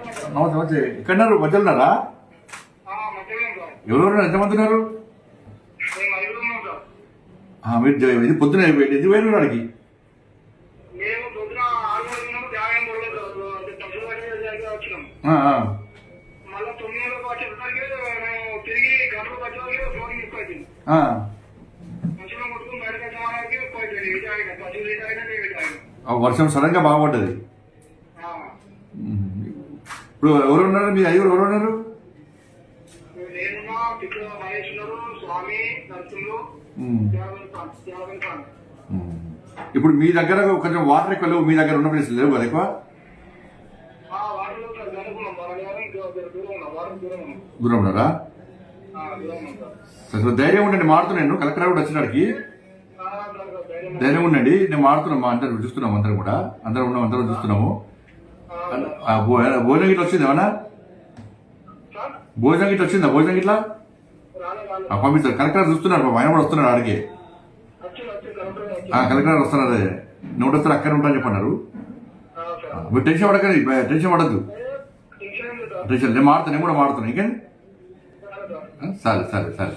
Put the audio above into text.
నమస్తే నమస్తే ఎక్కడున్నారు మధ్యలో ఉన్నారా? ఎవరెవరు ఎంతమంది ఉన్నారు? మీరు ఇది పొద్దున ఎందుకు పోయిన వాడికి? వర్షం సడన్ గా బాగుపడ్డది. ఇప్పుడు ఎవరు ఉన్నారు? మీ ఐదుగురు ఎవరు ఉన్నారు? ఇప్పుడు మీ దగ్గర కొంచెం వాటర్ ఎక్కువ లేవు, మీ దగ్గర ఉన్న ప్లేస్ లేవు కదా ఎక్కువ? దూరం ఉన్నారా? ధైర్యం ఉండండి, మారుతున్నాను. కలెక్టర్ కూడా వచ్చినాడికి ధైర్యం ఉండండి. నేను మారుతున్నాం, మా అందరం చూస్తున్నాం, అందరం కూడా అందరం ఉన్నాం, అందరం చూస్తున్నాము. భోజనం గిట్ల వచ్చింది ఏమన్నా? భోజనం గిట్ల వచ్చిందా? భోజనం గిట్లా పంపిస్తారు. కలెక్టర్ చూస్తున్నారు, ఆయన కూడా వస్తున్నారు ఆడికి. కలెక్టర్ వస్తున్నారు, అదే నోటి వస్తారు, అక్కడ ఉంటాను చెప్పన్నారు. మీరు టెన్షన్ పడకండి, టెన్షన్ పడద్దు. టెన్షన్ నేను మారుతాను, నేను కూడా మారుతాను. ఇంకేంటి? సరే సరే సరే.